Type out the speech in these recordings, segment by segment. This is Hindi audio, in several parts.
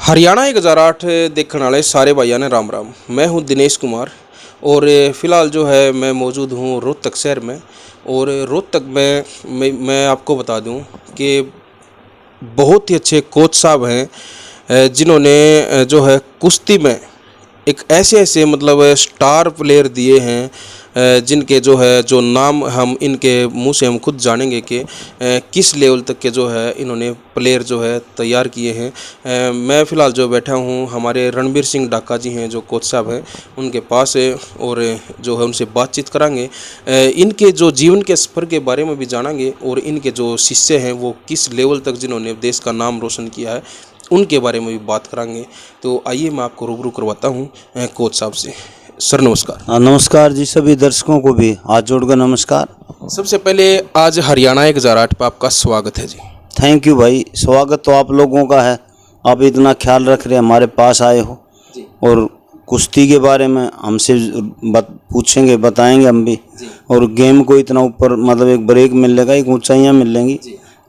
हरियाणा 1008 देखने वाले सारे भाइयों ने राम राम। मैं हूं दिनेश कुमार और फ़िलहाल जो है मैं मौजूद हूं रोहतक शहर में। और रोहतक में मैं आपको बता दूं कि बहुत ही अच्छे कोच साहब हैं, जिन्होंने जो है कुश्ती में एक ऐसे ऐसे मतलब स्टार प्लेयर दिए हैं, जिनके जो है जो नाम हम इनके मुंह से हम खुद जानेंगे कि किस लेवल तक के जो है इन्होंने प्लेयर जो है तैयार किए हैं। मैं फ़िलहाल जो बैठा हूं हमारे रणबीर सिंह डाका जी हैं जो कोच साहब हैं उनके पास है, और जो है उनसे बातचीत करांगे। इनके जो जीवन के सफ़र के बारे में भी जानेंगे और इनके जो शिष्य हैं वो किस लेवल तक जिन्होंने देश का नाम रोशन किया है उनके बारे में भी बात करांगे। तो आइए मैं आपको रूबरू करवाता हूं कोच साहब से। सर नमस्कार। नमस्कार जी, सभी दर्शकों को भी हाथ जोड़कर नमस्कार। सबसे पहले आज हरियाणा 1008 पर आपका स्वागत है जी। थैंक यू भाई, स्वागत तो आप लोगों का है। आप इतना ख्याल रख रहे हमारे पास आए हो जी। और कुश्ती के बारे में हमसे पूछेंगे, बताएंगे हम भी। और गेम को इतना ऊपर मतलब एक ब्रेक मिलेगा, एक ऊंचाइयाँ मिलेंगी,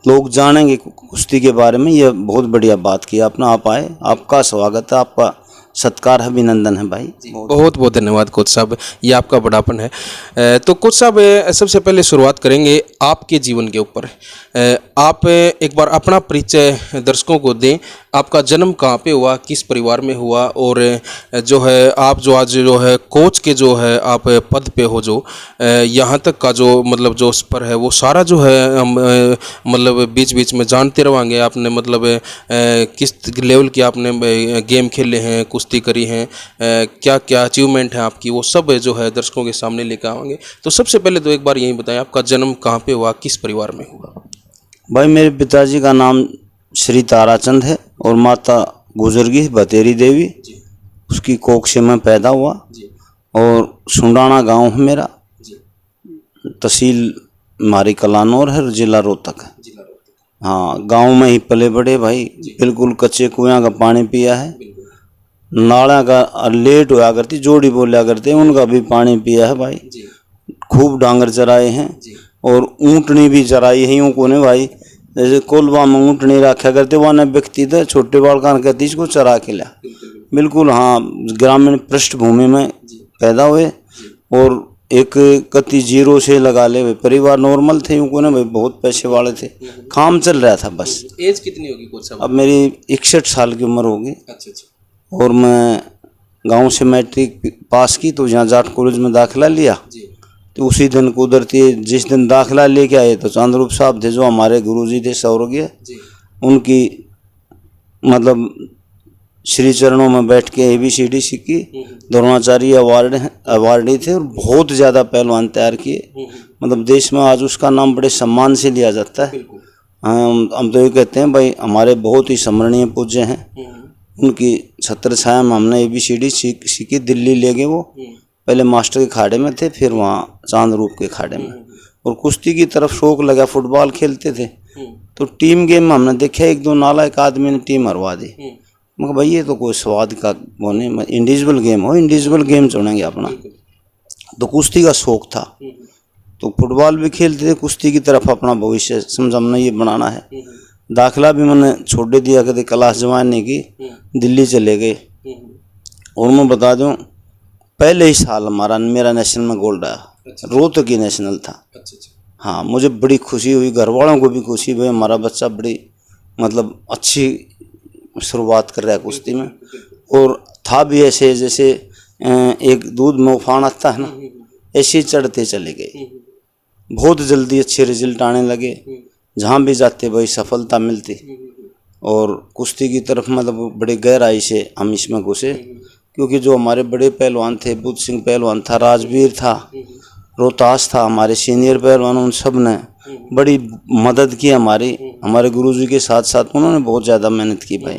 लोग जानेंगे कुश्ती के बारे में। ये बहुत बढ़िया बात की आपने, आप आए, आपका स्वागत है, आपका सत्कार, अभिनंदन है भाई। बहुत बहुत धन्यवाद कोच साहब, ये आपका बड़ापन है। तो कोच साहब सबसे पहले शुरुआत करेंगे आपके जीवन के ऊपर। आप एक बार अपना परिचय दर्शकों को दें। आपका जन्म कहाँ पे हुआ, किस परिवार में हुआ, और जो है आप जो आज जो है कोच के जो है आप पद पे हो, जो यहाँ तक का जो मतलब जो सफ़र है वो सारा जो है हम मतलब बीच बीच में जानते रहेंगे। आपने मतलब किस लेवल की आपने गेम खेले हैं, कुश्ती करी हैं, क्या क्या अचीवमेंट है आपकी, वो सब जो है दर्शकों के सामने लेकर आएंगे। तो सबसे पहले तो एक बार यही बताएं आपका जन्म कहाँ पे हुआ, किस परिवार में हुआ। भाई मेरे पिताजी का नाम श्री ताराचंद है और माता गुजर गई बतेरी देवी, उसकी कोख से मैं पैदा हुआ। और सुंडाना गांव है मेरा, तहसील मारी कलानौर है, जिला रोहतक है। हाँ, गांव में ही पले बड़े भाई, बिल्कुल कच्चे कुएं का पानी पिया है। नाला का लेट होया करती, जोड़ी बोलिया करते, उनका भी पानी पिया है भाई। खूब डांगर चराए हैं और ऊँटनी भी चराई है। यूँ को ने भाई, जैसे कोलवा में ऊँटनी रखा करते, वहाँ व्यक्ति थे छोटे बालकान कहती इसको चरा के लिया। बिल्कुल हाँ, ग्रामीण पृष्ठभूमि में पैदा हुए और एक कति जीरो से लगा ले भाई, परिवार नॉर्मल थे। यूँ को ने भाई बहुत पैसे वाले थे, काम चल रहा था बस। एज कितनी होगी कोच साहब? अब मेरी 61 साल की उम्र होगी। अच्छा। और मैं गांव से मैट्रिक पास की तो यहाँ जाट कॉलेज में दाखिला लिया। तो उसी दिन कुदरती जिस दिन दाखिला लेके आए तो चांदरूप साहब थे जो हमारे गुरुजी थे स्वर्गीय, उनकी मतलब श्री चरणों में बैठ के ABCD सीखी। द्रोणाचार्य अवार्डी थे और बहुत ज़्यादा पहलवान तैयार किए। मतलब देश में आज उसका नाम बड़े सम्मान से लिया जाता है। हम तो ये कहते हैं भाई हमारे बहुत ही स्मरणीय पूज्य हैं। उनकी छत्र छाया में हमने ABCD सीखी। दिल्ली ले गए वो, पहले मास्टर के खाड़े में थे, फिर वहाँ चांदरूप के खाड़े में। और कुश्ती की तरफ शौक लगा, फुटबॉल खेलते थे तो टीम गेम में हमने देखा एक दो नालायक आदमी ने टीम हरवा दी। मगर भाई ये तो कोई स्वाद का वो नहीं, इंडिविजुअल गेम हो, इंडिविजुअल गेम चुनेंगे अपना। तो कुश्ती का शौक था तो फुटबॉल भी खेलते थे, कुश्ती की तरफ अपना भविष्य समझ हमने ये बनाना है। दाखिला भी मैंने छोड़ दिया, कभी क्लास ज्वाइन नहीं की, दिल्ली चले गए। और मैं बता दूं पहले ही साल मेरा नेशनल में गोल्ड आया। रोहतक की नेशनल था। हाँ, मुझे बड़ी खुशी हुई, घर वालों को भी खुशी हुई, हमारा बच्चा बड़ी मतलब अच्छी शुरुआत कर रहा है कुश्ती में। और था भी ऐसे जैसे एक दूध में उफान आता है ना, ऐसे चढ़ते चले गए। बहुत जल्दी अच्छे रिजल्ट आने लगे, जहाँ भी जाते भाई सफलता मिलती। और कुश्ती की तरफ मतलब बड़े गहराई से हम इसमें घुसे, क्योंकि जो हमारे बड़े पहलवान थे, बुद्ध सिंह पहलवान था, राजवीर था, रोहतास था, हमारे सीनियर पहलवान, उन सब ने बड़ी मदद की हमारे गुरुजी के साथ साथ उन्होंने बहुत ज़्यादा मेहनत की भाई।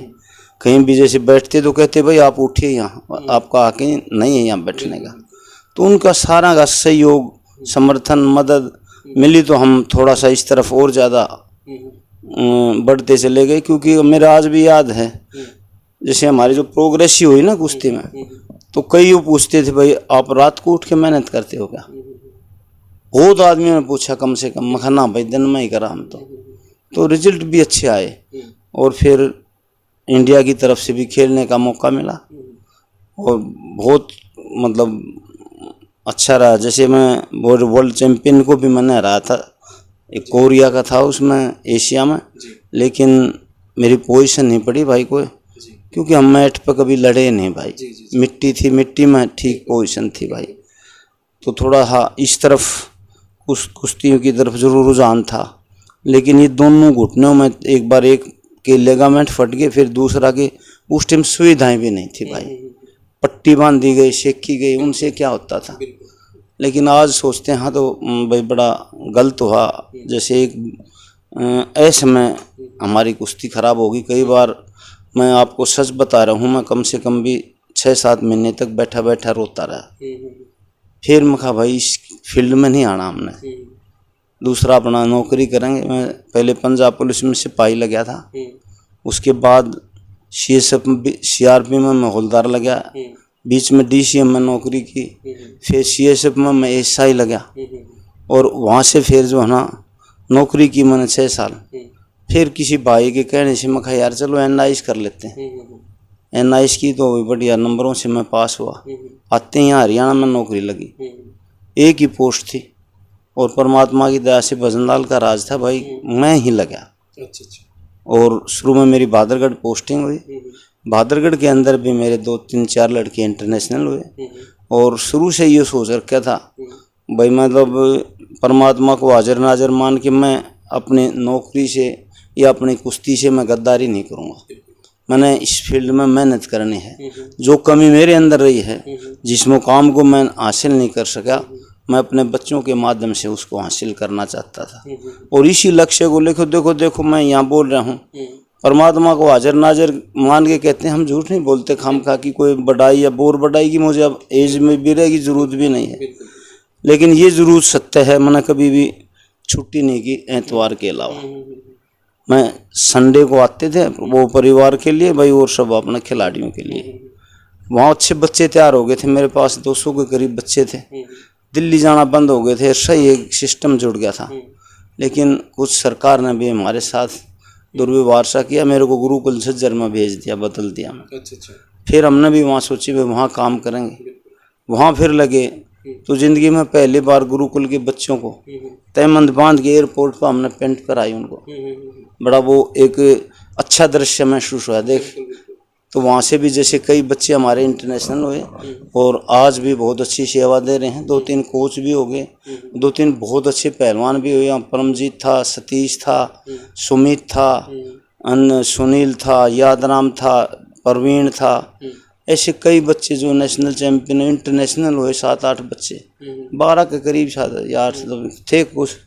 कहीं भी जैसे बैठते तो कहते भाई आप उठिए, यहाँ आपका आके नहीं है यहाँ बैठने का। तो उनका सारा का सहयोग, समर्थन, मदद मिली तो हम थोड़ा सा इस तरफ और ज़्यादा बढ़ते चले गए। क्योंकि मेरा आज भी याद है जैसे हमारी जो प्रोग्रेस ही हुई ना कुश्ती में, तो कई पूछते थे भाई आप रात को उठ के मेहनत करते हो क्या। बहुत आदमियों ने पूछा, कम से कम मखाना भाई दिन में ही करा हम तो रिजल्ट भी अच्छे आए। और फिर इंडिया की तरफ से भी खेलने का मौका मिला और बहुत मतलब अच्छा रहा। जैसे मैं वर्ल्ड चैंपियन को भी मैंने हराया था, एक कोरिया का था उसमें एशिया में, लेकिन मेरी पोजीशन नहीं पड़ी भाई कोई, क्योंकि हम मैट पर कभी लड़े नहीं भाई। मिट्टी थी, मिट्टी में ठीक पोजीशन थी भाई। तो थोड़ा हाँ इस तरफ कुश्तियों की तरफ जरूर रुझान था, लेकिन ये दोनों घुटनों में एक बार एक के लेगामेंट फट गए, फिर दूसरा के उस टाइम सुविधाएं भी नहीं थी भाई, पट्टी बांध दी गई, सेकी गई, उनसे क्या होता था। लेकिन आज सोचते हैं हाँ तो भाई बड़ा गलत हुआ। जैसे एक ऐसे में हमारी कुश्ती खराब होगी। कई बार मैं आपको सच बता रहा हूँ, मैं कम से कम भी 6-7 महीने तक बैठा बैठा रोता रहा। फिर मैं कहा भाई इस फील्ड में नहीं आना हमने, दूसरा अपना नौकरी करेंगे। मैं पहले पंजाब पुलिस में सिपाही लगा था, उसके बाद CRP में मैं हवलदार लगा, बीच में DCM में नौकरी की, फिर CSF में मैं SI लगा और वहाँ से फिर जो है ना नौकरी की मैंने 6 साल। फिर किसी भाई के कहने से मैं कहा यार चलो NIS कर लेते हैं। NIS की तो बढ़िया नंबरों से मैं पास हुआ। आते ही यहाँ हरियाणा में नौकरी लगी, एक ही पोस्ट थी और परमात्मा की दया से भजनलाल का राज था भाई, मैं ही लगा। और शुरू में मेरी बहादुरगढ़ पोस्टिंग हुई, बहादुरगढ़ के अंदर भी मेरे 2-3-4 लड़के इंटरनेशनल हुए। और शुरू से ये सोच रखा था भाई मतलब परमात्मा को हाजिर नाजिर मान के मैं अपनी नौकरी से या अपनी कुश्ती से मैं गद्दारी नहीं करूँगा। मैंने इस फील्ड में मेहनत करनी है। जो कमी मेरे अंदर रही है, जिस मुकाम को मैं हासिल नहीं कर सका, मैं अपने बच्चों के माध्यम से उसको हासिल करना चाहता था। और इसी लक्ष्य को लेकर देखो मैं यहाँ बोल रहा हूँ, परमात्मा को हाजिर नाजिर मान के कहते हैं, हम झूठ नहीं बोलते खामखा की कोई बढ़ाई या बोर बढ़ाई की मुझे अब एज में भी रहेगी जरूरत भी नहीं है। लेकिन ये जरूर सत्य है, मैंने कभी भी छुट्टी नहीं की एतवार के अलावा। मैं संडे को आते थे वो परिवार के लिए भाई, और सब अपने खिलाड़ियों के लिए। वहाँ अच्छे बच्चे तैयार हो गए थे, मेरे पास 200 के करीब बच्चे थे। दिल्ली जाना बंद हो गए थे, सही एक सिस्टम जुड़ गया था। लेकिन कुछ सरकार ने भी हमारे साथ दुर्व्यवहार सा किया, मेरे को गुरुकुल झज्जर में भेज दिया, बदल दिया मैं। फिर हमने भी वहाँ सोची भाई वहाँ काम करेंगे, वहाँ फिर लगे। तो जिंदगी में पहली बार गुरुकुल के बच्चों को तयमंद बांध के एयरपोर्ट पर हमने पेंट कराई उनको, बड़ा वो एक अच्छा दृश्य महसूस हुआ देख। तो वहाँ से भी जैसे कई बच्चे हमारे इंटरनेशनल हुए और आज भी बहुत अच्छी सेवा दे रहे हैं। 2-3 कोच भी हो गए, 2-3 बहुत अच्छे पहलवान भी हुए। यहाँ परमजीत था, सतीश था, सुमित था, सुनील था, यादराम था, परवीन था। ऐसे कई बच्चे जो नेशनल चैंपियन इंटरनेशनल हुए, 7-8 बच्चे, 12 के करीब यार थे कुछ।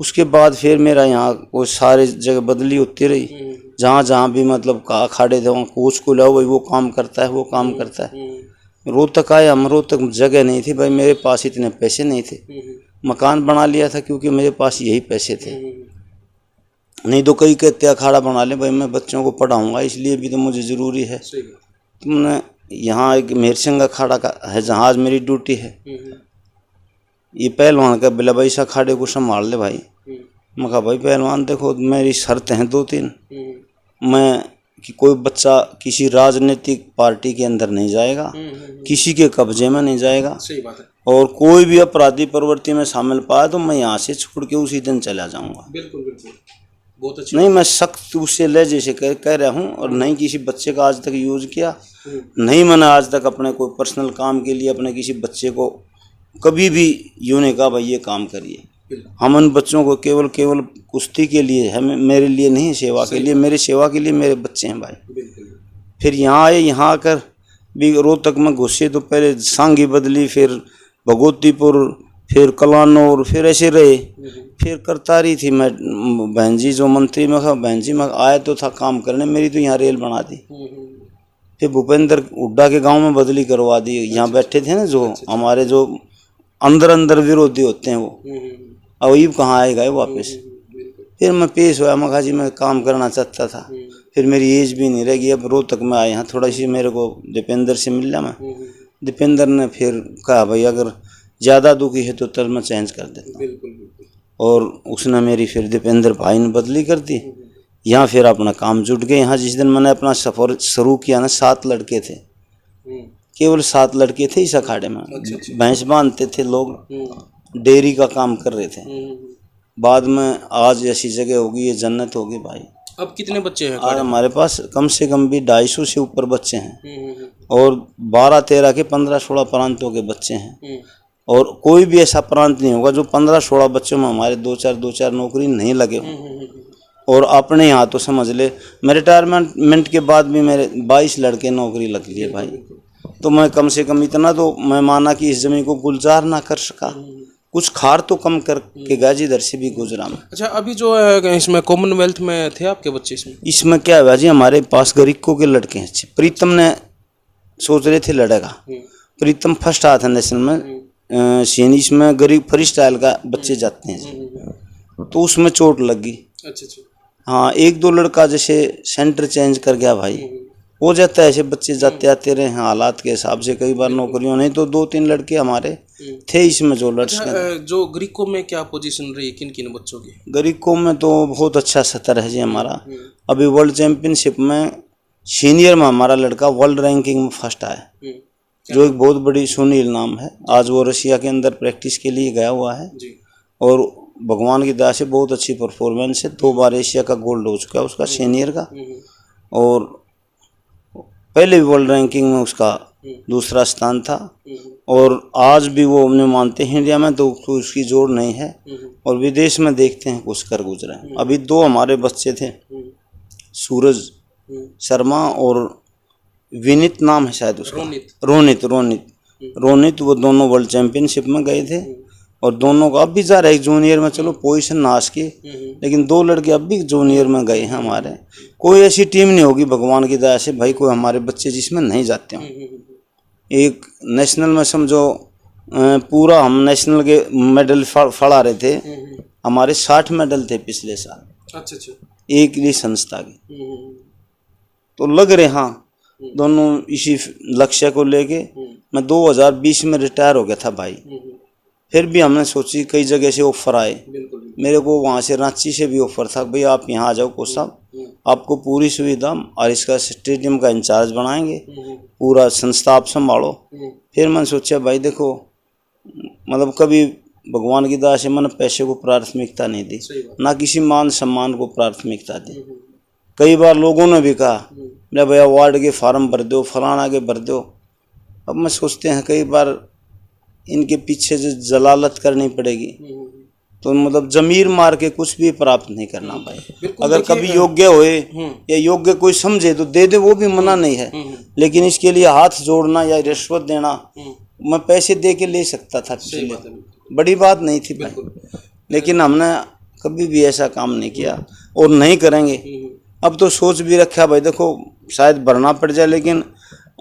उसके बाद फिर मेरा यहाँ वो सारे जगह बदली होती रही, जहाँ जहाँ भी मतलब अखाड़े थे वहाँ कोच को लाओ भाई, वो काम करता है, वो काम करता है। रोहतक आए हम, रोहतक जगह नहीं थी भाई, मेरे पास इतने पैसे नहीं थे। मकान बना लिया था क्योंकि मेरे पास यही पैसे थे, नहीं तो कई कहते अखाड़ा बना ले भाई, मैं बच्चों को पढ़ाऊँगा इसलिए भी तो मुझे ज़रूरी है। तुमने यहाँ एक मेरसिंह अखाड़ा का है जहाँ आज मेरी ड्यूटी है, ये पहलवान का बिला भाई सा अखाड़े को संभाल ले भाई। मैं कहा भाई पहलवान देखो मेरी शर्त हैं 2-3, मैं कि कोई बच्चा किसी राजनीतिक पार्टी के अंदर नहीं जाएगा, किसी के कब्जे में नहीं जाएगा, और कोई भी अपराधी प्रवृत्ति में शामिल पाया तो मैं यहाँ से छोड़ के उसी दिन चला जाऊँगा। बिल्कुल बहुत अच्छा। नहीं मैं सख्त उससे लहजे से कह रहा हूँ, और नहीं किसी बच्चे का आज तक यूज किया, नहीं मैंने आज तक अपने कोई पर्सनल काम के लिए अपने किसी बच्चे को कभी भी यूँ नहीं कहा भाई ये काम करिए। हम उन बच्चों को केवल कुश्ती के लिए है, मेरे लिए नहीं, सेवा के लिए, मेरी सेवा के लिए मेरे बच्चे हैं भाई। फिर यहाँ आए, यहाँ आकर भी रोहतक में घुसे तो पहले सांगी बदली, फिर भगवतीपुर, फिर कलानौर, फिर ऐसे रहे। फिर करतारी थी मैं, बहन जी जो मंत्री में था, बहन जी मैं आया तो था काम करने, मेरी तो यहाँ रेल बना दी। फिर भूपेंद्र हुड्डा के गांव में बदली करवा दी। यहाँ बैठे थे ना जो हमारे जो अंदर विरोधी होते हैं वो, अब ये कहाँ आएगा वापस। फिर मैं पेश हुआ, मैं कहा जी मैं काम करना चाहता था, फिर मेरी एज भी नहीं रहेगी, अब रोहतक में आए हैं। थोड़ा सी मेरे को दीपेंद्र से मिल लिया मैं, दीपेंद्र ने फिर कहा भाई अगर ज़्यादा दुखी है तो तब मैं चेंज कर देता हूँ, और उसने मेरी फिर दीपेंद्र भाई ने बदली कर दी। यहाँ फिर अपना काम जुट गए। यहाँ जिस दिन मैंने अपना सफ़र शुरू किया ना, 7 लड़के थे, केवल 7 लड़के थे इस अखाड़े में। भैंस बांधते थे लोग, डेयरी का काम कर रहे थे। बाद में आज ऐसी जगह होगी, ये जन्नत होगी भाई। अब कितने बच्चे हैं? आज हमारे पास कम से कम भी 250 से ऊपर बच्चे हैं, और 12-13 के 15-16 प्रांतों के बच्चे हैं। और कोई भी ऐसा प्रांत नहीं होगा जो 15-16 बच्चों में हमारे 2-4 नौकरी नहीं लगे हों। और अपने यहाँ तो समझ ले, मैं रिटायरमेंट के बाद भी मेरे 22 लड़के नौकरी लग लिए भाई। तो मैं कम से कम इतना तो मैं माना कि इस जमीन को गुलजार ना कर सका, कुछ खार तो कम करके गाजी इधर से भी गुजरा मैं। अच्छा, अभी जो है इसमें कॉमनवेल्थ में थे आपके बच्चे? इसमें क्या हुआ जी, हमारे पास गरीको के लड़के हैं अच्छे। प्रीतम ने सोच रहे थे लड़ेगा, प्रीतम फर्स्ट आया था नेशनल में सीनीस में, गरीब फ्री स्टाइल का बच्चे जाते हैं जी, तो उसमें चोट लग गई। अच्छा। हाँ, 1-2 लड़का जैसे सेंटर चेंज कर गया भाई, हो जाता है ऐसे बच्चे जाते आते रहे हैं हालात के हिसाब से, कई बार नौकरियों नहीं तो 2-3 लड़के हमारे थे इसमें जो लड़के। जो ग्रीको में क्या पोजीशन रही, किन बच्चों की? ग्रीको में तो बहुत अच्छा सतर है जी हमारा। अभी वर्ल्ड चैंपियनशिप में सीनियर में हमारा लड़का वर्ल्ड रैंकिंग में फर्स्ट आया, जो एक बहुत बड़ी सुनील नाम है। आज वो रशिया के अंदर प्रैक्टिस के लिए गया हुआ है, और भगवान की दया से बहुत अच्छी परफॉर्मेंस है। 2 बार एशिया का गोल्ड हो चुका है उसका सीनियर का, और पहले भी वर्ल्ड रैंकिंग में उसका दूसरा स्थान था। और आज भी वो हमने मानते हैं इंडिया में तो उसकी जोड़ नहीं है, और विदेश में देखते हैं कुछ कर गुजरे। अभी 2 हमारे बच्चे थे, सूरज शर्मा और विनीत नाम है शायद उसका, रोनित। वो दोनों वर्ल्ड चैंपियनशिप में गए थे, और दोनों का अब भी जा रहा है। एक जूनियर में चलो पोजीशन नाश की, लेकिन 2 लड़के अब भी जूनियर में गए हैं हमारे। कोई ऐसी टीम नहीं होगी भगवान की दया से भाई, कोई हमारे बच्चे जिसमें नहीं जाते हों। एक नेशनल में समझो पूरा हम नेशनल के मेडल फड़ा रहे थे, हमारे 60 मेडल थे पिछले साल। अच्छा। एक ही संस्था के, तो लग रहे हाँ दोनों इसी लक्ष्य को लेके। मैं 2020 में रिटायर हो गया था भाई, फिर भी हमने सोची, कई जगह से ऑफर आए मेरे को, वहाँ से रांची से भी ऑफर था, भाई आप यहाँ आ जाओ कोच साहब, आपको पूरी सुविधा और इसका स्टेडियम का इंचार्ज बनाएंगे, पूरा संस्था आप संभालो। फिर मैंने सोचा भाई देखो, मतलब कभी भगवान की दया से मैंने पैसे को प्राथमिकता नहीं दी, ना किसी मान सम्मान को प्राथमिकता दी। कई बार लोगों ने भी कहा मेरा भैया वार्ड के फार्म भर दो, फलाना के भर दो। अब मैं सोचते हैं कई बार इनके पीछे जो जलालत करनी पड़ेगी, तो मतलब जमीर मार के कुछ भी प्राप्त नहीं करना भाई। अगर कभी योग्य होए या योग्य कोई समझे तो दे दे, वो भी मना नहीं है, लेकिन इसके लिए हाथ जोड़ना या रिश्वत देना, मैं पैसे दे के ले सकता था पिछले, बड़ी बात नहीं थी भाई। लेकिन हमने कभी भी ऐसा काम नहीं किया और नहीं करेंगे। अब तो सोच भी रखा भाई देखो, शायद भरना पड़ जाए, लेकिन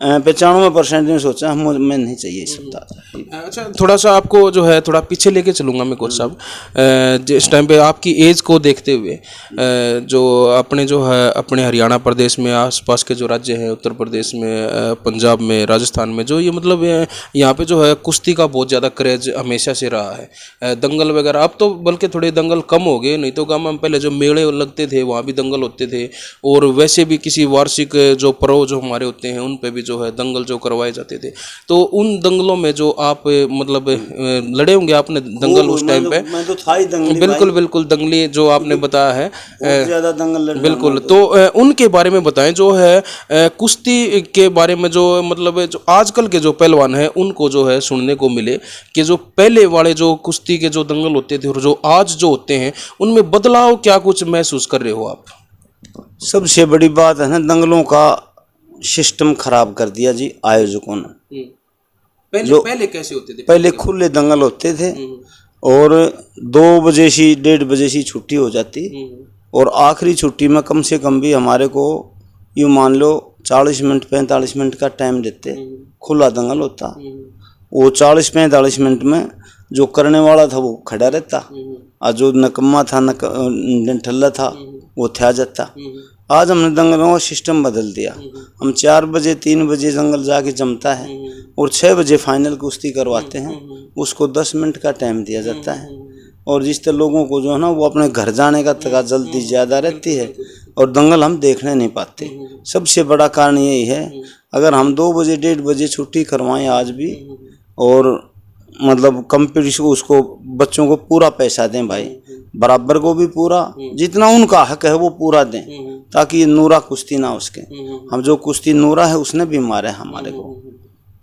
95% ने सोचा हमें नहीं चाहिए इस सप्ताह। अच्छा, थोड़ा सा आपको जो है थोड़ा पीछे लेके चलूँगा मैं कोच साहब। जिस टाइम पे आपकी एज को देखते हुए जो अपने जो है अपने हरियाणा प्रदेश में आसपास के जो राज्य हैं, उत्तर प्रदेश में, पंजाब में, राजस्थान में, जो ये मतलब यहाँ पे जो है कुश्ती का बहुत ज़्यादा क्रेज हमेशा से रहा है। दंगल वगैरह अब तो बल्कि थोड़े दंगल कम हो गए, नहीं तो गाँव में पहले जो मेले लगते थे वहाँ भी दंगल होते थे, और वैसे भी किसी वार्षिक जो पर्व जो हमारे होते हैं उन पे भी जो है दंगल जो करवाए जाते थे। तो उन दंगलों में जो आप मतलब लड़े होंगे आपने दंगल उस टाइम पे? मैं तो था ही दंगली। बिल्कुल दंगली जो आपने बताया है, ज्यादा दंगल बिल्कुल। तो उनके बारे में बताएं, जो है कुश्ती के बारे में, जो मतलब जो आजकल के जो पहलवान हैं उनको जो है सुनने को मिले कि जो पहले वाले जो कुश्ती के जो दंगल होते थे और जो आज जो होते हैं उनमें बदलाव क्या कुछ महसूस कर रहे हो आप? सबसे बड़ी बात है ना, दंगलों का सिस्टम खराब कर दिया जी आयोजकों ने। पहले कैसे होते थे? पहले खुले दंगल होते थे, और 2 बजे से 1:30 बजे से छुट्टी हो जाती, और आखिरी छुट्टी में कम से कम भी हमारे को यूँ मान लो 40 मिनट 45 मिनट का टाइम देते। खुला दंगल होता, वो 40-45 मिनट में जो करने वाला था वो खड़ा रहता, और जो नकम्मा था ठल्ला था वो थ्या जाता। आज हमने दंगलों का सिस्टम बदल दिया, हम 4 बजे 3 बजे दंगल जाके जमता है, और 6 बजे फाइनल कुश्ती करवाते हैं, उसको 10 मिनट का टाइम दिया जाता है। और जिस तरह लोगों को जो है ना वो अपने घर जाने का तक जल्दी ज़्यादा रहती है, और दंगल हम देखने नहीं पाते। सबसे बड़ा कारण यही है, अगर हम 2 बजे 1:30 बजे छुट्टी करवाएं आज भी, और मतलब कंपटीशन उसको बच्चों को पूरा पैसा दें भाई, बराबर को भी पूरा, जितना उनका हक है वो पूरा दें, ताकि नूरा कुश्ती ना उसके। हम जो कुश्ती नूरा है उसने भी मारे हमारे को।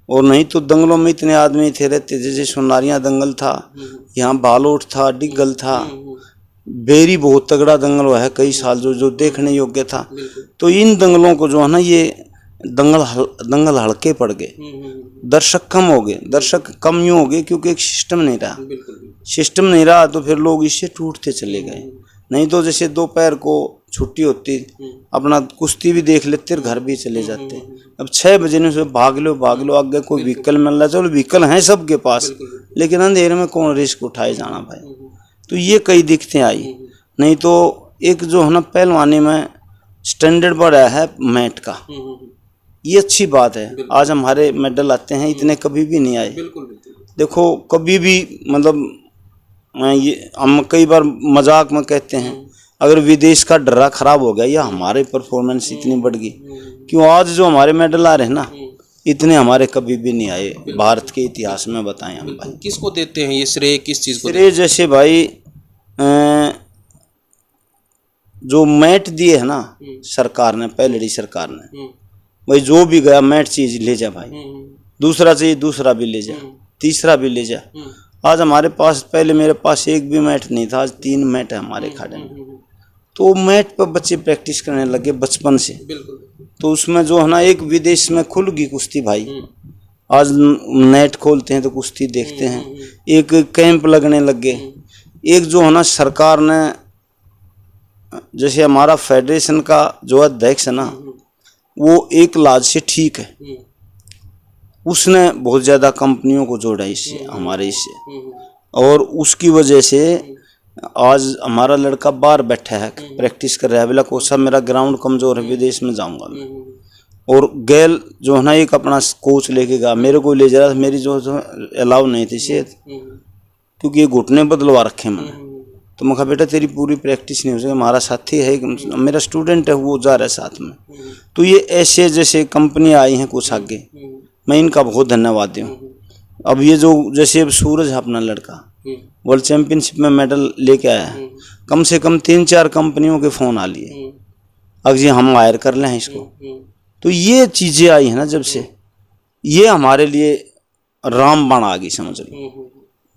और नहीं तो दंगलों में इतने आदमी थे रहते, जैसे सोनारियाँ दंगल था, यहाँ बालोट था, डिगल था, बेरी बहुत तगड़ा दंगल हुआ है कई साल, जो देखने योग्य था। तो इन दंगलों को जो है ना, ये दंगल हल्के पड़ गए, दर्शक कम हो गए। दर्शक कम यूँ हो गए क्योंकि एक सिस्टम नहीं रहा। सिस्टम नहीं रहा तो फिर लोग इससे टूटते चले गए। नहीं तो जैसे दोपहर को छुट्टी होती, अपना कुश्ती भी देख लेते और घर भी चले जाते। अब 6 बजे ने भाग लो आगे कोई व्हीकल मिल रहा है, चलो व्हीकल है सबके पास, लेकिन अंधेरे में कौन रिस्क उठाए जाना भाई। तो ये कई दिक्कतें आई। नहीं तो एक जो है ना पहलवानी में स्टैंडर्ड बढ़ा है मैट का, ये अच्छी बात है। आज हमारे मेडल आते हैं, इतने कभी भी नहीं आए। देखो कभी भी मतलब ये हम कई बार मजाक में कहते हैं, अगर विदेश का डर्रा खराब हो गया या हमारे परफॉर्मेंस इतनी बढ़ गई, क्यों आज जो हमारे मेडल आ रहे हैं ना, इतने हमारे कभी भी नहीं आए भारत के इतिहास में। बताएं हम भाई, किसको देते हैं ये श्रेय, किस चीज़ को? श्रेय जैसे भाई जो मैट दिए है ना सरकार ने, पहले सरकार ने, भाई जो भी गया मैट चीज ले जा भाई, दूसरा चाहिए दूसरा भी ले जा, तीसरा भी ले जा। आज हमारे पास, पहले मेरे पास एक भी मैट नहीं था, आज 3 मैट है हमारे खाड़े में। तो मैट पर बच्चे प्रैक्टिस करने लगे बचपन से। तो उसमें जो है ना, एक विदेश में खुल गई कुश्ती भाई। आज नेट खोलते हैं तो कुश्ती देखते हैं, एक कैंप लगने लग गए। एक जो है ना सरकार ने, जैसे हमारा फेडरेशन का जो अध्यक्ष है ना, वो एक लाज से ठीक है, उसने बहुत ज़्यादा कंपनियों को जोड़ा इससे, हमारे इससे, और उसकी वजह से आज हमारा लड़का बाहर बैठा है, प्रैक्टिस कर रहा है। बोला कोच साहब मेरा ग्राउंड कमज़ोर है, विदेश में जाऊंगा मैं। और गैल जो है ना एक अपना कोच लेके गया, मेरे को ले जा रहा था, मेरी जो अलाउ नहीं थी सेहत, क्योंकि ये घुटने बदलवा रखे मैंने। तो मैं कहा बेटा तेरी पूरी प्रैक्टिस नहीं हो सके, हमारा साथी है, मेरा स्टूडेंट है, वो जा रहा है साथ में। तो ये ऐसे जैसे कंपनी आई हैं कुछ आगे, मैं इनका बहुत धन्यवाद दूँ। अब ये जो जैसे अब सूरज है अपना लड़का, वर्ल्ड चैंपियनशिप में मेडल लेके आया है, कम से कम 3-4 कंपनियों के फ़ोन आ लिए, अब जी हम हायर कर लें इसको। तो ये चीज़ें आई हैं ना जब से, ये हमारे लिए रामबाण आ गई समझ लो।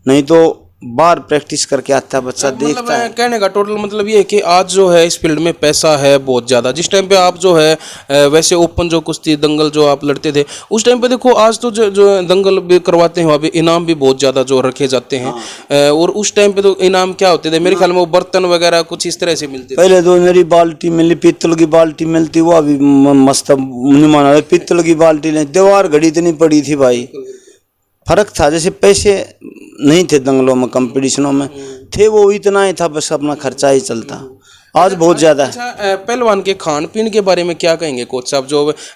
नहीं तो बाहर प्रैक्टिस करके आता है बच्चा, देखता है। कहने का टोटल मतलब ये है कि आज जो है इस फील्ड में पैसा है बहुत ज़्यादा। जिस टाइम पे आप जो है वैसे ओपन जो कुश्ती दंगल जो आप लड़ते थे, उस टाइम पे देखो आज तो जो दंगल भी करवाते हैं वहाँ पे इनाम भी बहुत ज़्यादा जो रखे जाते हैं। और उस टाइम पे तो इनाम क्या होते थे, मेरे ख्याल में वो बर्तन वगैरह कुछ इस तरह से मिलते थे। पहले तो मेरी बाल्टी मिली, पीतल की बाल्टी मिलती, वो अभी मस्त नहीं माना, पीतल की बाल्टी नहीं, दीवार घड़ी इतनी पड़ी थी भाई। फर्क था, जैसे पैसे नहीं थे दंगलों में, कंपटीशनों में थे वो इतना ही था, बस अपना खर्चा ही चलता। आज बहुत ज़्यादा है। अच्छा, पहलवान के खान पीन के बारे में क्या कहेंगे कोच साहब?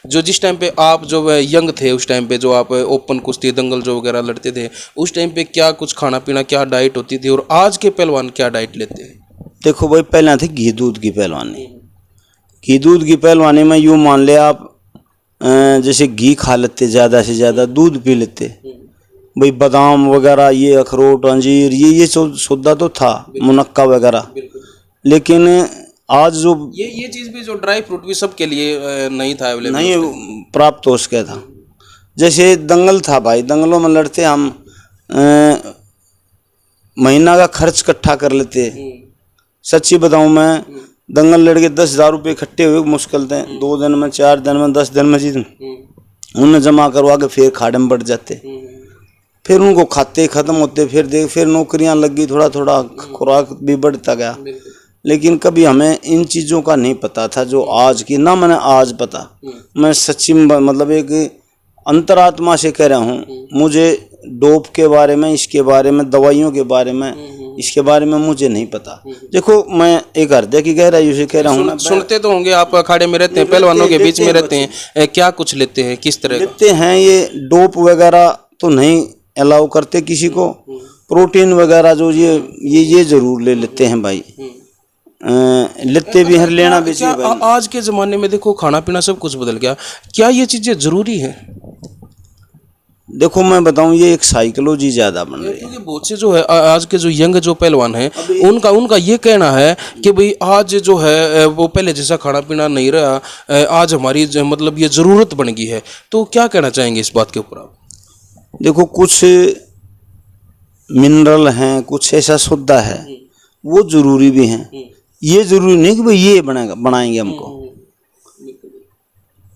जो जिस टाइम पे आप जो यंग थे, उस टाइम पे जो आप ओपन कुश्ती दंगल जो वगैरह लड़ते थे, उस टाइम पे क्या कुछ खाना पीना, क्या डाइट होती थी, और आज के पहलवान क्या डाइट लेते हैं? देखो भाई, पहले थी घी दूध की पहलवानी। घी दूध की पहलवानी में यूँ मान ले आप, जैसे घी खा लेते, ज़्यादा से ज़्यादा दूध पी लेते भाई, बादाम वगैरह, ये अखरोट अंजीर, ये सौदा तो था, मुनक्का वगैरह। लेकिन आज जो ये चीज़ भी, जो ड्राई फ्रूट भी सबके लिए नहीं था अवेलेबल, नहीं प्राप्त हो सके था। जैसे दंगल था भाई, दंगलों में लड़ते हम, महीना का खर्च इकट्ठा कर लेते। सच्ची बताऊं मैं, दंगल लड़के 10,000 रुपये इकट्ठे हुए मुश्किल थे, 2 दिन में, 4 दिन में, 10 दिन में, जी उन्हें जमा करवा के फिर खाड़े में बढ़ जाते। फिर उनको खाते ख़त्म होते, फिर देख फिर नौकरियां लगी, थोड़ा थोड़ा खुराक भी बढ़ता गया। लेकिन कभी हमें इन चीज़ों का नहीं पता था जो आज की, ना मैंने आज पता। मैं सच्ची मतलब एक अंतरात्मा से कह रहा हूँ, मुझे डोप के बारे में, इसके बारे में, दवाइयों के बारे में, इसके बारे में मुझे नहीं पता। देखो मैं एक हृदय की गहराई से कह रहा हूँ। सुनते तो होंगे, आप अखाड़े में रहते हैं, पहलवानों के बीच में रहते हैं, क्या कुछ लेते हैं, किस तरह लेते हैं? ये डोप वगैरह तो नहीं अलाउ करते किसी को, प्रोटीन वगैरह जो ये जरूर ले लेते हैं भाई। लेते भी हैं, लेना भी क्या चाहिए भाई। आज के ज़माने में देखो खाना पीना सब कुछ बदल गया, क्या ये चीज़ें ज़रूरी हैं? देखो मैं बताऊं, ये एक साइकोलॉजी ज्यादा बन रही है। क्योंकि बहुत से जो है आज के जो यंग जो पहलवान हैं उनका ये कहना है कि भाई आज जो है वो पहले जैसा खाना पीना नहीं रहा, आज हमारी मतलब ये ज़रूरत बन गई है। तो क्या कहना चाहेंगे इस बात के ऊपर आप? देखो कुछ मिनरल हैं, कुछ ऐसा सुद्धा है, वो जरूरी भी हैं। ये जरूरी नहीं कि भाई ये बनाएंगे हमको।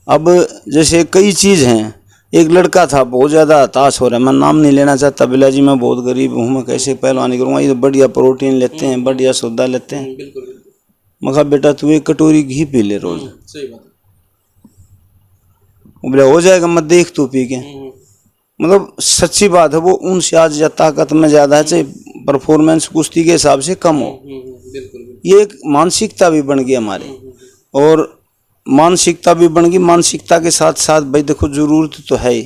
अब जैसे कई चीज़ हैं, एक लड़का था बहुत ज़्यादा हताश हो रहा है, मैं नाम नहीं लेना चाहता, बिला जी मैं बहुत गरीब हूँ, मैं कैसे पहलवानी करूँगा, ये तो बढ़िया प्रोटीन लेते हैं, बढ़िया सौदा लेते हैं। मैं कहा बेटा तू एक कटोरी घी पी ले रोज। सही बात वो बोला हो जाएगा, मत देख तू पी के। मतलब सच्ची बात है, वो उनसे आज या ताकत में ज़्यादा है, चाहे परफॉर्मेंस कुश्ती के हिसाब से कम हो। ये एक मानसिकता भी बन गई हमारी, और मानसिकता भी बन गई। मानसिकता के साथ साथ भाई देखो जरूरत तो है ही,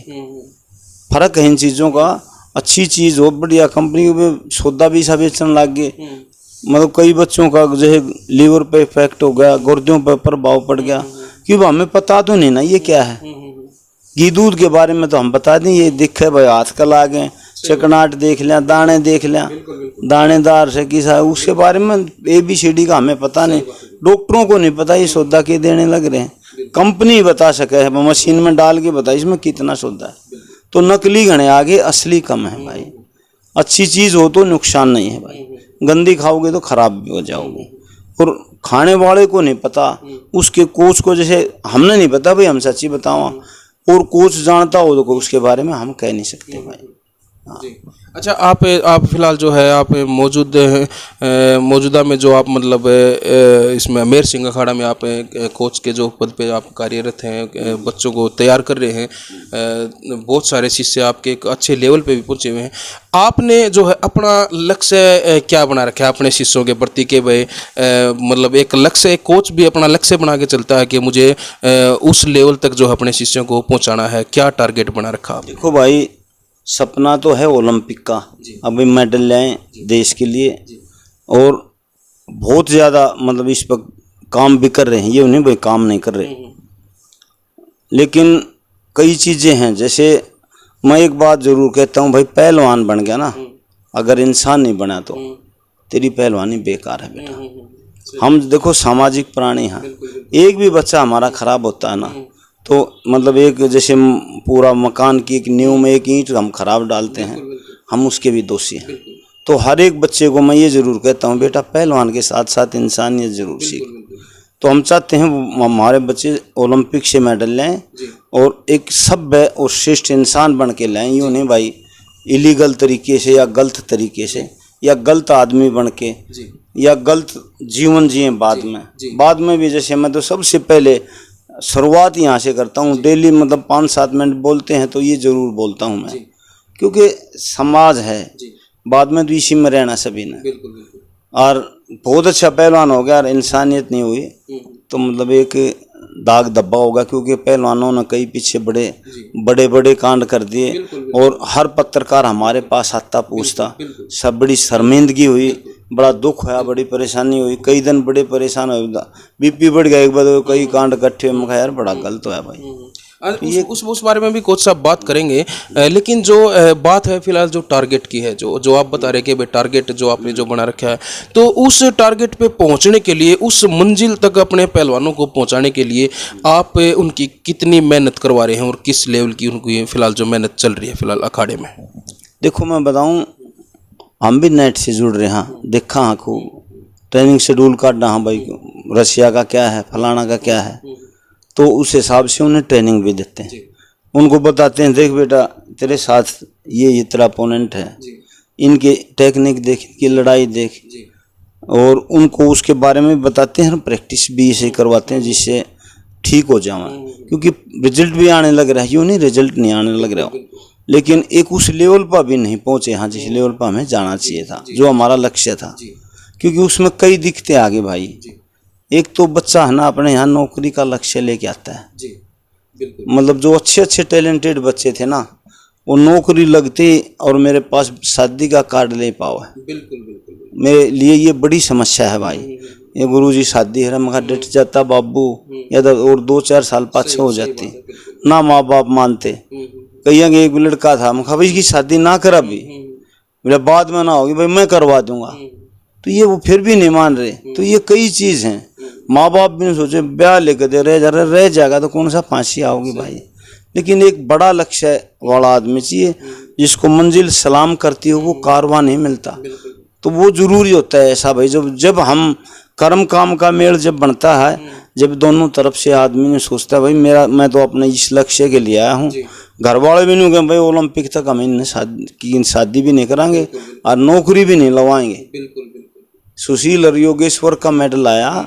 फर्क है इन चीज़ों का। अच्छी चीज़ हो, बढ़िया कंपनी में सौदा भी सब बेचने लग गए। मतलब कई बच्चों का जो है लीवर पे इफेक्ट हो गया, गुर्दों पर प्रभाव पड़ गया, क्योंकि हमें पता तो नहीं ना ये क्या है। घी दूध के बारे में तो हम बता दें, ये दिखे भाई आजकल आ गए, चकनाट देख लें, दाने देख लें, दानेदार से किसा, उसके बारे में ABCD का हमें पता नहीं, डॉक्टरों को नहीं पता ये सौदा के देने लग रहे हैं। कंपनी बता सके है, मशीन में डाल के बता इसमें कितना सौदा है। तो नकली घने आगे, असली कम है भाई। अच्छी चीज़ हो तो नुकसान नहीं है भाई, गंदी खाओगे तो खराब भी हो जाओगे। और खाने वाले को नहीं पता, उसके कोच को, जैसे हमने नहीं पता भाई, हम सच्ची बताओ, और कोच जानता हो तो उसके बारे में हम कह नहीं सकते भाई। जी। अच्छा, आप फिलहाल जो है आप मौजूदा में जो आप मतलब इसमें अमेर सिंह अखाड़ा में आप कोच के जो पद पे आप कार्यरत हैं, बच्चों को तैयार कर रहे हैं, बहुत सारे शिष्य आपके एक अच्छे लेवल पे भी पहुंचे हुए हैं। आपने जो है अपना लक्ष्य क्या बना रखा है अपने शिष्यों के प्रति के भाई, मतलब एक लक्ष्य, एक कोच भी अपना लक्ष्य बना के चलता है कि मुझे उस लेवल तक जो है अपने शिष्यों को पहुंचाना है, क्या टारगेट बना रखा आपने? देखो भाई, सपना तो है ओलंपिक का, अभी मेडल लाएं देश के लिए, और बहुत ज़्यादा मतलब इस पर काम भी कर रहे हैं, ये नहीं भाई काम नहीं कर रहे। लेकिन कई चीज़ें हैं, जैसे मैं एक बात ज़रूर कहता हूँ भाई, पहलवान बन गया ना, अगर इंसान नहीं बना तो तेरी पहलवानी बेकार है बेटा। हम देखो सामाजिक प्राणी हैं, एक भी बच्चा हमारा खराब होता है ना, तो मतलब एक जैसे पूरा मकान की एक नींव में एक ईंट हम खराब डालते हैं, हम उसके भी दोषी हैं। तो हर एक बच्चे को मैं ये ज़रूर कहता हूँ बेटा, पहलवान के साथ साथ इंसानियत ज़रूर सीख। तो हम चाहते हैं हमारे बच्चे ओलंपिक से मेडल लें, और एक सभ्य और श्रेष्ठ इंसान बन के लाएँ। यूँ नहीं भाई इलीगल तरीके से या गलत तरीके से या गलत आदमी बन के या गलत जीवन जिए बाद में भी। जैसे मैं तो सबसे पहले शुरुआत यहाँ से करता हूँ, डेली मतलब 5-7 मिनट बोलते हैं तो ये ज़रूर बोलता हूँ मैं, क्योंकि समाज है, बाद में तो इसी में रहना सभी ने। और बहुत अच्छा पहलवान हो गया और इंसानियत नहीं हुई तो मतलब एक दाग धब्बा होगा, क्योंकि पहलवानों ने कई पीछे बड़े कांड कर दिए, और हर पत्रकार हमारे पास आता पूछता, सब बड़ी शर्मिंदगी हुई, बड़ा दुख हुआ, बड़ी परेशानी हुई, कई दिन बड़े परेशान हुए, BP बढ़ गया एक बार, कई कांड इकट्ठे। मैं कहा यार बड़ा गलत हुआ भाई। उस बारे में भी कोच साहब बात करेंगे, लेकिन जो बात है फिलहाल जो टारगेट की है, जो आप बता रहे कि भाई टारगेट जो आपने जो बना रखा है, तो उस टारगेट पे पहुंचने के लिए, उस मंजिल तक अपने पहलवानों को पहुंचाने के लिए आप उनकी कितनी मेहनत करवा रहे हैं और किस लेवल की उनकी फिलहाल जो मेहनत चल रही है फिलहाल अखाड़े में? देखो मैं बताऊँ, हम भी नेट से जुड़ रहे हैं, देखा हाँ खूब ट्रेनिंग शेड्यूल काटना, हाँ भाई रशिया का क्या है, फलाना का क्या है, तो उस हिसाब से उन्हें ट्रेनिंग भी देते हैं। उनको बताते हैं देख बेटा तेरे साथ ये तेरा अपोनेंट है, इनके टेक्निक देख, इनकी लड़ाई देख, और उनको उसके बारे में बताते हैं, प्रैक्टिस भी इसे करवाते हैं जिससे ठीक हो जाए, क्योंकि रिजल्ट भी आने लग रहा है। यूँ नहीं रिजल्ट नहीं आने लग रहा हो, लेकिन एक उस लेवल पर भी नहीं पहुँचे हाँ जिस लेवल पर हमें जाना चाहिए था, जो हमारा लक्ष्य था, क्योंकि उसमें कई दिक्कतें आगे भाई। एक तो बच्चा है ना अपने यहाँ नौकरी का लक्ष्य लेके आता है, मतलब जो अच्छे टैलेंटेड बच्चे थे ना, वो नौकरी लगते और मेरे पास शादी का कार्ड ले पाओ है। मेरे लिए ये बड़ी समस्या है भाई। ये गुरुजी शादी है, मैं डट जाता बाबू, या और 2-4 साल पाछे हो जाती ना, माँ बाप मानते। कहीं एक लड़का था, मैं भाई इसकी शादी ना कर अभी, मेरा बाद में ना होगी भाई, मैं करवा दूंगा, तो ये वो फिर भी नहीं मान रहे। तो ये कई चीज हैं, माँ बाप भी नहीं सोचे, ब्याह लेकर दे रह जाएगा तो कौन सा फांसी आओगी भाई। लेकिन एक बड़ा लक्ष्य वाला आदमी चाहिए जिसको मंजिल सलाम करती हो, वो कारवां नहीं मिलता, तो वो जरूरी होता है ऐसा भाई। जब हम कर्म काम का मेल जब बनता है, जब दोनों तरफ से आदमी ने सोचता है भाई मैं तो अपने इस लक्ष्य के लिए आया हूँ, घर वाले भी नहीं कहें भाई ओलंपिक तक हम इन्हें शादी भी नहीं कराएंगे और नौकरी भी नहीं लवाएंगे। सुशील और योगेश्वर का मेडल आया,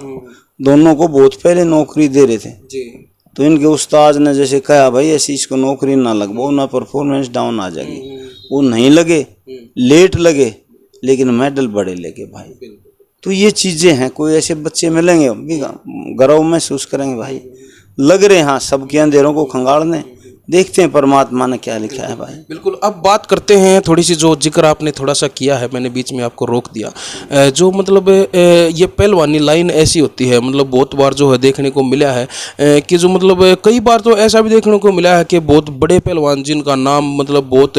दोनों को बहुत पहले नौकरी दे रहे थे, तो इनके उस्ताद ने जैसे कहा भाई ऐसी इसको नौकरी ना लगवाओ ना, परफॉर्मेंस डाउन आ जाएगी। वो नहीं लगे, लेट लगे, लेकिन मेडल बड़े लगे भाई। तो ये चीजें हैं, कोई ऐसे बच्चे मिलेंगे भी गर्व महसूस करेंगे भाई, लग रहे हाँ सबके अंधेरों को खंगालने, देखते हैं परमात्मा ने क्या लिखा है भाई। बिल्कुल। अब बात करते हैं थोड़ी सी, जो जिक्र आपने थोड़ा सा किया है, मैंने बीच में आपको रोक दिया, जो मतलब ये पहलवानी लाइन ऐसी होती है, मतलब बहुत बार जो है देखने को मिला है कि जो मतलब कई बार तो ऐसा भी देखने को मिला है कि बहुत बड़े पहलवान जिनका नाम मतलब बहुत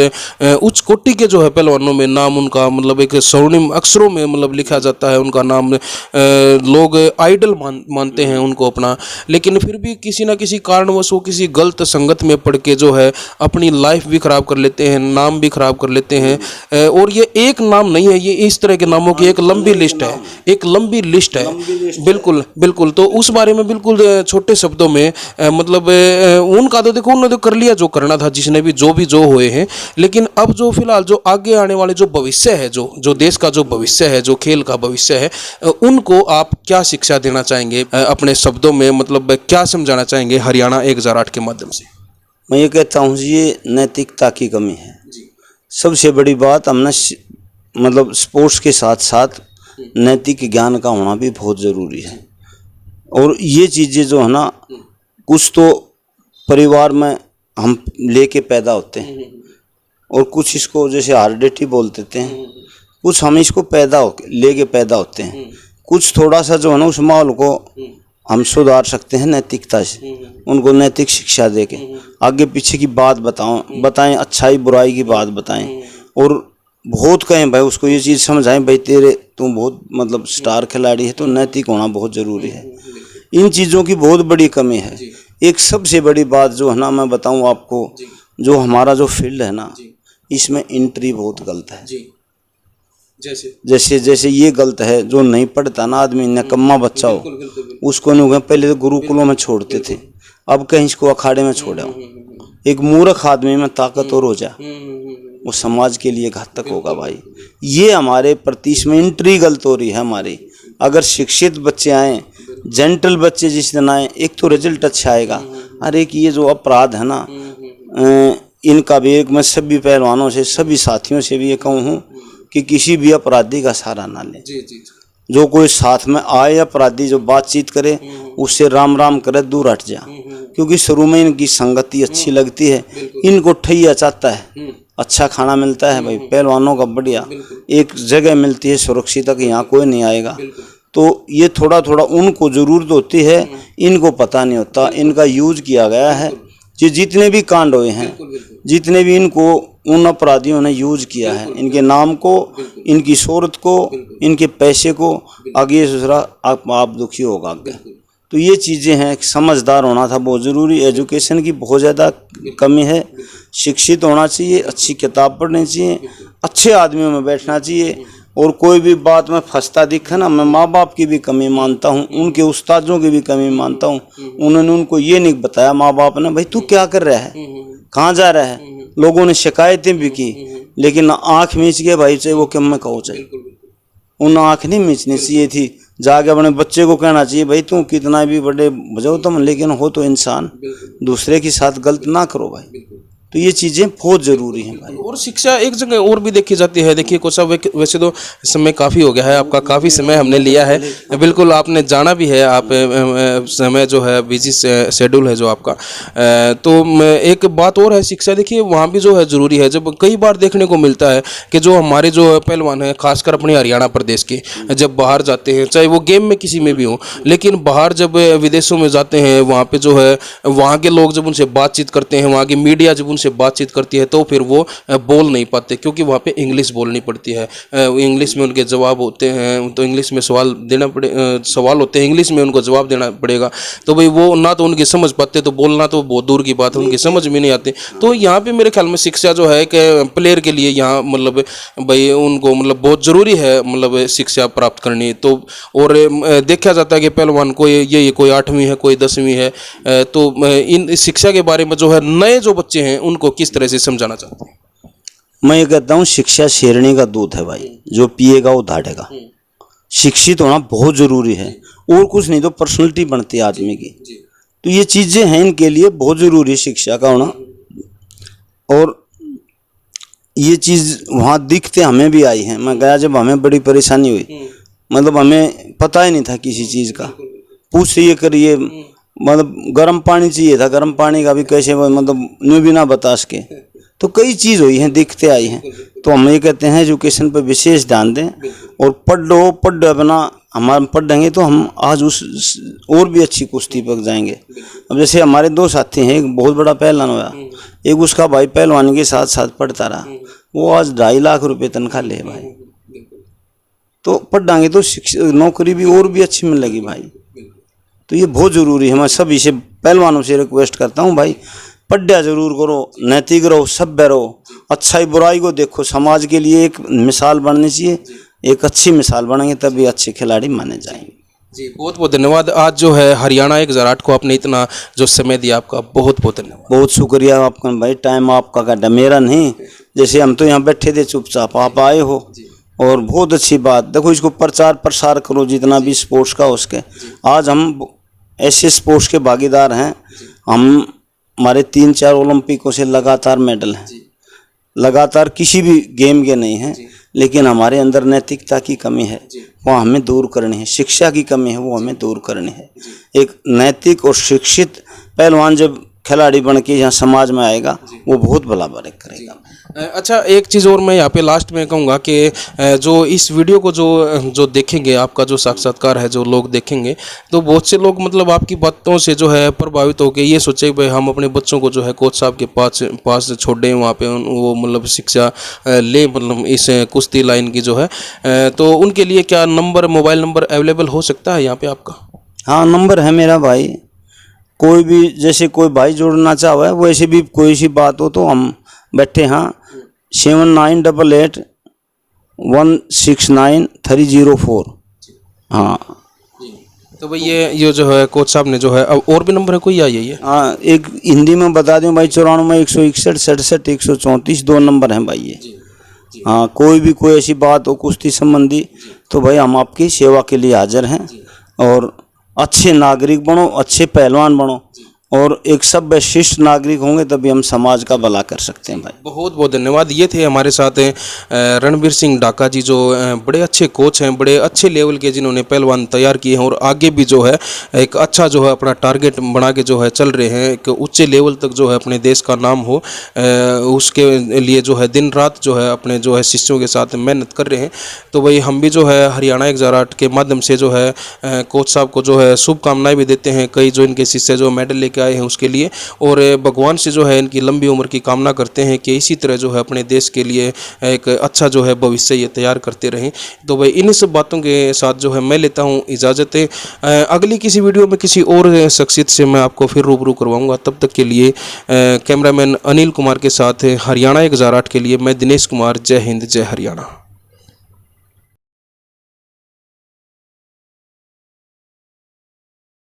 उच्च कोटि के जो है पहलवानों में नाम उनका मतलब एक स्वर्णिम अक्षरों में मतलब लिखा जाता है, उनका नाम लोग आइडल मानते हैं उनको अपना, लेकिन फिर भी किसी ना किसी कारणवश वो किसी गलत संगत में पड़ के जो है अपनी लाइफ भी खराब कर लेते हैं, नाम भी खराब कर लेते हैं। और ये एक नाम नहीं है, ये इस तरह के नामों की एक लंबी लिस्ट है, एक लंबी लिस्ट है। बिल्कुल बिल्कुल। तो उस बारे में बिल्कुल छोटे शब्दों में मतलब उनका तो देखो, उन्होंने तो कर लिया जो करना था, जिसने भी जो हुए हैं, लेकिन अब जो फिलहाल जो आगे आने वाले जो भविष्य है, जो देश का जो भविष्य है, जो खेल का भविष्य है, उनको आप क्या शिक्षा देना चाहेंगे अपने शब्दों में, मतलब क्या समझाना चाहेंगे हरियाणा 1008 के माध्यम से? मैं ये कहता हूँ ये नैतिकता की कमी है सबसे बड़ी बात। हमने मतलब स्पोर्ट्स के साथ साथ नैतिक ज्ञान का होना भी बहुत ज़रूरी है। और ये चीज़ें जो है ना, कुछ तो परिवार में हम लेके पैदा होते हैं, और कुछ इसको जैसे हार्डिटी बोल देते हैं, कुछ हम इसको लेके पैदा होते हैं, कुछ थोड़ा सा जो है ना उस माहौल को हम सुधार सकते हैं नैतिकता से, उनको नैतिक शिक्षा देके आगे पीछे की बात बताएं, अच्छाई बुराई की बात बताएं, और बहुत कहें भाई उसको ये चीज़ समझाएं भाई तुम बहुत मतलब स्टार खिलाड़ी है, तो नैतिक होना बहुत ज़रूरी है। इन चीज़ों की बहुत बड़ी कमी है। एक सबसे बड़ी बात जो है ना, मैं बताऊं आपको, जो हमारा जो फील्ड है ना, इसमें एंट्री बहुत गलत है। जैसे ये गलत है, जो नहीं पढ़ता ना आदमी, निकम्मा बच्चा हो, उसको नहीं, पहले तो गुरुकुलों में छोड़ते थे, अब कहीं इसको अखाड़े में छोड़ा। एक मूर्ख आदमी में ताकतवर हो जा, वो समाज के लिए घातक होगा भाई। ये हमारे प्रति इसमें एंट्री गलत हो रही है हमारी। अगर शिक्षित बच्चे आए, जेंटल बच्चे जिस दिन आए, एक तो रिजल्ट अच्छा आएगा। अरे कि ये जो अपराध है ना, इनका भी एक, मैं सभी पहलवानों से, सभी साथियों से भी ये कहूँ हूँ कि किसी भी अपराधी का सहारा ना ले। जो कोई साथ में आए अपराधी, जो बातचीत करे, उससे राम राम करे, दूर हट जा, क्योंकि शुरू में इनकी संगति अच्छी लगती है, इनको ठैया चाहता है, अच्छा खाना मिलता है भाई, पहलवानों का बढ़िया एक जगह मिलती है सुरक्षित, कि यहाँ कोई नहीं आएगा। तो ये थोड़ा थोड़ा उनको जरूरत होती है, इनको पता नहीं होता, इनका यूज किया गया है। जितने भी कांड हुए हैं, जितने भी इनको उन अपराधियों ने यूज किया है, इनके नाम को, इनकी शोहरत को, इनके पैसे को, आगे दूसरा आप दुखी होगा आगे। तो ये चीज़ें हैं, समझदार होना था बहुत ज़रूरी। एजुकेशन की बहुत ज़्यादा कमी है, शिक्षित होना चाहिए, अच्छी किताब पढ़नी चाहिए, अच्छे आदमियों में बैठना चाहिए। और कोई भी बात में फंसता दिखे ना, मैं माँ बाप की भी कमी मानता हूँ, उनके उस्तादों की भी कमी मानता हूँ। उन्होंने उनको ये नहीं बताया, माँ बाप ने, भाई तू क्या कर रहा है, कहाँ जा रहा है। लोगों ने शिकायतें भी की, लेकिन आँख मीच के भाई चाहे वो कम में कहो चाहे, उन आँख नहीं मीचनी चाहिए थी। जाके अपने बच्चे को कहना चाहिए, भाई तू कितना भी बड़े बजाओ तुम, लेकिन हो तो इंसान, दूसरे के साथ गलत ना करो भाई। तो ये चीज़ें बहुत ज़रूरी हैं भाई। और शिक्षा एक जगह और भी देखी जाती है। देखिए कोच साहब, वैसे तो समय काफ़ी हो गया है आपका, काफ़ी समय हमने लिया है, बिल्कुल आपने जाना भी है, आप समय जो है बिजी शेड्यूल है जो आपका। तो एक बात और है, शिक्षा देखिए वहाँ भी जो है ज़रूरी है। जब कई बार देखने को मिलता है कि जो हमारे जो पहलवान हैं, खासकर अपने हरियाणा प्रदेश के, जब बाहर जाते हैं, चाहे वो गेम में किसी में भी हो, लेकिन बाहर जब विदेशों में जाते हैं, वहाँ पे जो है वहाँ के लोग जब उनसे बातचीत करते हैं, वहाँ की मीडिया जब उनसे बातचीत करती है, तो फिर वो बोल नहीं पाते, क्योंकि वहाँ पे इंग्लिश बोलनी पड़ती है। इंग्लिश में उनके जवाब होते हैं, तो इंग्लिश में सवाल होते हैं, इंग्लिश में उनको जवाब देना पड़ेगा। तो भाई वो ना तो उनकी समझ पाते, तो बोलना तो बहुत दूर की बात है, उनकी समझ में नहीं आती। तो यहाँ पे मेरे ख्याल में शिक्षा जो है कि प्लेयर के लिए यहाँ मतलब भाई उनको मतलब बहुत ज़रूरी है, मतलब शिक्षा प्राप्त करनी। तो और देखा जाता है कि पहलवान कोई 8वीं है, कोई 10वीं है, तो इन शिक्षा के बारे में जो है नए जो बच्चे हैं उनको किस तरह से समझाना चाहते हैं? मैं ये कहता हूँ शिक्षा शेरनी का दूध है भाई, जो पिएगा वो धाड़ेगा। शिक्षित होना बहुत ज़रूरी है, और कुछ नहीं तो पर्सनैलिटी बनती है आदमी की। तो ये चीज़ें हैं, इनके लिए बहुत ज़रूरी है शिक्षा का होना। और ये चीज़ वहाँ दिखते हमें भी आई है। मैं गया जब, हमें बड़ी परेशानी हुई, मतलब हमें पता ही नहीं था किसी चीज़ का। पूछ ये करिए, मतलब गर्म पानी चाहिए था, गर्म पानी का भी कैसे मतलब न्यू भी ना बता सके। तो कई चीज़ हुई हैं, दिखते आई हैं। तो हम ये कहते हैं एजुकेशन पर विशेष ध्यान दें, और पढ़ बना हमारे पढ़ेंगे तो हम आज उस और भी अच्छी कुश्ती पर जाएंगे। अब जैसे हमारे 2 साथी हैं, एक बहुत बड़ा पहलवान हुआ, एक उसका भाई पहलवान के साथ साथ पढ़ता रहा, वो आज 2.5 लाख रुपए तनख्वाह ले भाई। तो पढ़ाएंगे तो नौकरी भी और भी अच्छी मिलेगी भाई। तो ये बहुत ज़रूरी है। मैं सभी से, पहलवानों से रिक्वेस्ट करता हूँ भाई, पढ़ा जरूर करो, नैतिक रहो, सभ्य रहो, अच्छाई बुराई को देखो, समाज के लिए एक मिसाल बननी चाहिए। एक अच्छी मिसाल बनेंगे तभी अच्छे खिलाड़ी माने जाएंगे। जी बहुत बहुत धन्यवाद। आज जो है हरियाणा 1008 को आपने इतना जो समय दिया, आपका बहुत बहुत धन्यवाद। बहुत शुक्रिया आपका भाई, टाइम आपका काटा, मेरा नहीं। जैसे हम तो यहाँ बैठे थे चुपचाप, आप आए हो, और बहुत अच्छी बात। देखो इसको प्रचार प्रसार करो जितना भी स्पोर्ट्स का उसके। आज हम ऐसे स्पोर्ट्स के भागीदार हैं, हमारे 3-4 ओलंपिकों से लगातार मेडल हैं, लगातार किसी भी गेम के नहीं हैं, लेकिन हमारे अंदर नैतिकता की कमी है, वो हमें दूर करनी है। शिक्षा की कमी है, वो हमें दूर करनी है। एक नैतिक और शिक्षित पहलवान जब खिलाड़ी बन के यहाँ समाज में आएगा, वो बहुत भला भला करेगा। अच्छा, एक चीज़ और मैं यहाँ पे लास्ट में कहूँगा कि जो इस वीडियो को जो देखेंगे, आपका जो साक्षात्कार है जो लोग देखेंगे, तो बहुत से लोग मतलब आपकी बातों से जो है प्रभावित होकर ये सोचे भाई हम अपने बच्चों को जो है कोच साहब के पास छोड़ दें, वहाँ पे वो मतलब शिक्षा ले, मतलब इस कुश्ती लाइन की जो है। तो उनके लिए क्या मोबाइल नंबर अवेलेबल हो सकता है यहाँ पे आपका? हाँ, नंबर है मेरा भाई। कोई भी जैसे कोई भाई जोड़ना चाहे, वैसे भी कोई सी बात हो तो हम बैठे। हाँ, 7988169304। हाँ, तो भाई ये जो है कोच साहब ने जो है, अब और भी नंबर है कोई, यही है? हाँ, एक हिंदी में बता दूं भाई, 94 161 67 134, 2 नंबर हैं भाई ये। हाँ, कोई ऐसी बात हो कुश्ती संबंधी, तो भाई हम आपकी सेवा के लिए हाजिर हैं। और अच्छे नागरिक बनो, अच्छे पहलवान बनो, और एक सभ्य शिष्ट नागरिक होंगे तभी हम समाज का भला कर सकते हैं भाई। बहुत बहुत धन्यवाद। ये थे हमारे साथ रणबीर सिंह ढाका जी, जो बड़े अच्छे कोच हैं, बड़े अच्छे लेवल के, जिन्होंने पहलवान तैयार किए हैं और आगे भी जो है एक अच्छा जो है अपना टारगेट बना के जो है चल रहे हैं। एक ऊंचे लेवल तक जो है अपने देश का नाम हो, उसके लिए जो है दिन रात जो है अपने जो है शिष्यों के साथ मेहनत कर रहे हैं। तो भाई हम भी जो है हरियाणा 1008 के माध्यम से जो है कोच साहब को जो है शुभकामनाएं भी देते हैं। कई जो इनके शिष्य जो मेडल लेके आए हैं उसके लिए, और भगवान से जो है इनकी लंबी उम्र की कामना करते हैं कि इसी तरह जो है अपने देश के लिए एक अच्छा जो है भविष्य ये तैयार करते रहें। तो भाई इन सब बातों के साथ जो है मैं लेता हूँ इजाज़त। अगली किसी वीडियो में किसी और शख्सियत से मैं आपको फिर रूबरू करवाऊंगा। तब तक के लिए कैमरामैन अनिल कुमार के साथ हरियाणा 1008 के लिए मैं दिनेश कुमार। जय हिंद, जय हरियाणा।